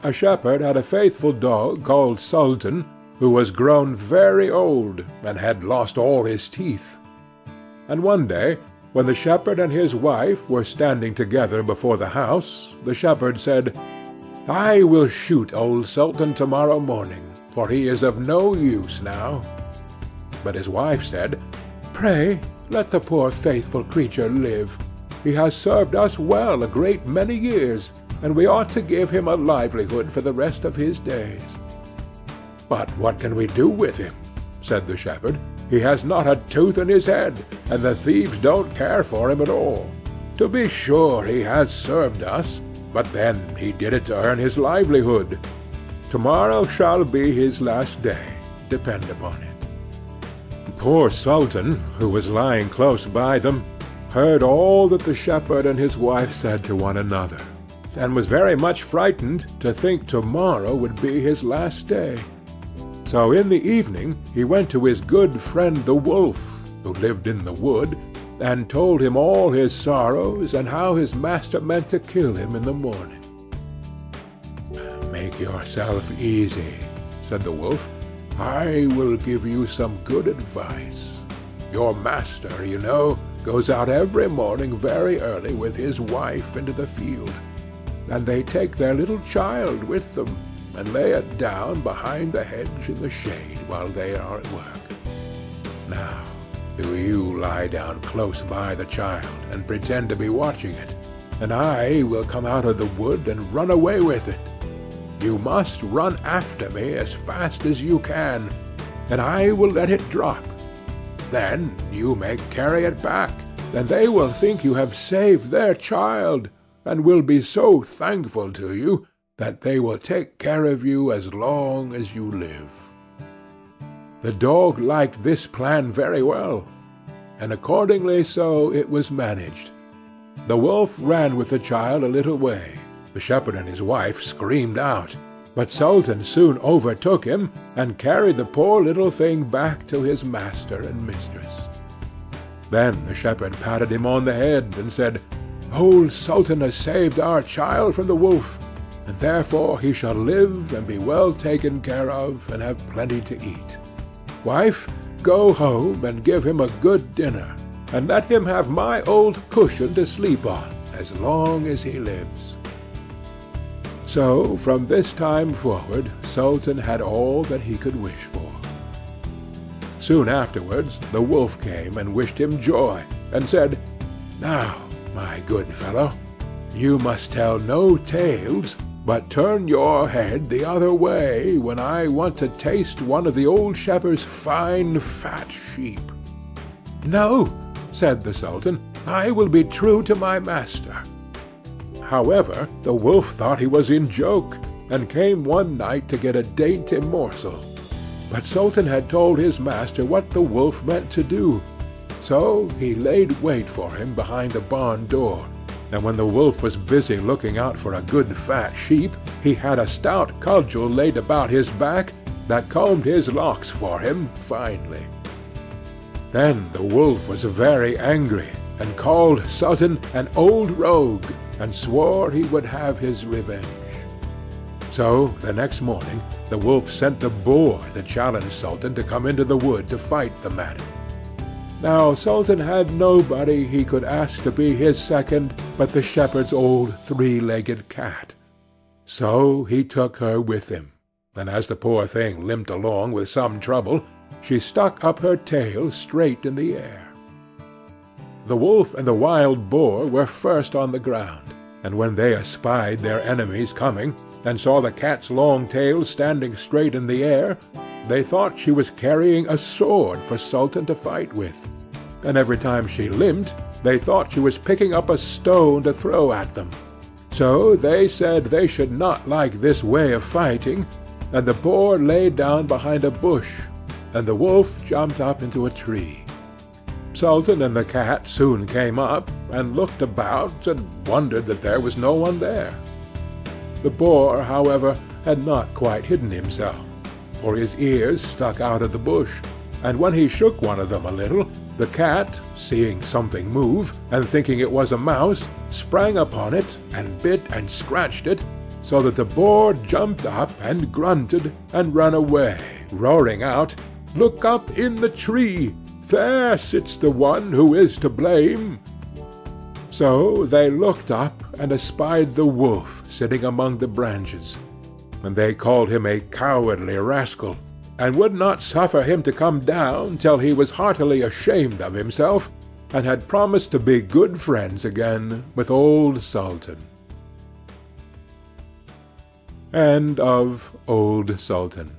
a shepherd had a faithful dog called Sultan, who was grown very old, and had lost all his teeth. And one day, when the shepherd and his wife were standing together before the house, the shepherd said, "I will shoot Old Sultan tomorrow morning, for he is of no use now." But his wife said, "Pray, let the poor faithful creature live. He has served us well a great many years, and we ought to give him a livelihood for the rest of his days." "But what can we do with him?" said the shepherd. "He has not a tooth in his head, and the thieves don't care for him at all. To be sure he has served us, but then he did it to earn his livelihood. Tomorrow shall be his last day, depend upon it." Poor Sultan, who was lying close by them, heard all that the shepherd and his wife said to one another, and was very much frightened to think tomorrow would be his last day. So in the evening he went to his good friend the wolf, who lived in the wood, and told him all his sorrows, and how his master meant to kill him in the morning. "Make yourself easy," said the wolf. "I will give you some good advice. Your master, you know, goes out every morning very early with his wife into the field, and they take their little child with them, and lay it down behind the hedge in the shade while they are at work. Now, do you lie down close by the child, and pretend to be watching it, and I will come out of the wood and run away with it. You must run after me as fast as you can, and I will let it drop. Then you may carry it back, and they will think you have saved their child, and will be so thankful to you that they will take care of you as long as you live." The dog liked this plan very well, and accordingly so it was managed. The wolf ran with the child a little way. The shepherd and his wife screamed out, but Sultan soon overtook him, and carried the poor little thing back to his master and mistress. Then the shepherd patted him on the head, and said, "Old Sultan has saved our child from the wolf, and therefore he shall live and be well taken care of, and have plenty to eat. Wife, go home and give him a good dinner, and let him have my old cushion to sleep on as long as he lives." So from this time forward Sultan had all that he could wish for. Soon afterwards the wolf came and wished him joy, and said, "Now, my good fellow, you must tell no tales, but turn your head the other way when I want to taste one of the old shepherd's fine fat sheep." "No," said the Sultan, "I will be true to my master." However, the wolf thought he was in joke, and came one night to get a dainty morsel. But Sultan had told his master what the wolf meant to do, so he laid wait for him behind the barn door, and when the wolf was busy looking out for a good fat sheep, he had a stout cudgel laid about his back that combed his locks for him finely. Then the wolf was very angry, and called Sultan an old rogue, and swore he would have his revenge. So the next morning the wolf sent the boar to challenge Sultan to come into the wood to fight the man. Now Sultan had nobody he could ask to be his second but the shepherd's old three-legged cat. So he took her with him, and as the poor thing limped along with some trouble, she stuck up her tail straight in the air. The wolf and the wild boar were first on the ground, and when they espied their enemies coming, and saw the cat's long tail standing straight in the air, they thought she was carrying a sword for Sultan to fight with, and every time she limped, they thought she was picking up a stone to throw at them. So they said they should not like this way of fighting, and the boar lay down behind a bush, and the wolf jumped up into a tree. Sultan and the cat soon came up, and looked about, and wondered that there was no one there. The boar, however, had not quite hidden himself, for his ears stuck out of the bush, and when he shook one of them a little, the cat, seeing something move, and thinking it was a mouse, sprang upon it, and bit and scratched it, so that the boar jumped up and grunted and ran away, roaring out, "Look up in the tree! There sits the one who is to blame!" So they looked up and espied the wolf sitting among the branches, and they called him a cowardly rascal, and would not suffer him to come down till he was heartily ashamed of himself, and had promised to be good friends again with Old Sultan. End of Old Sultan.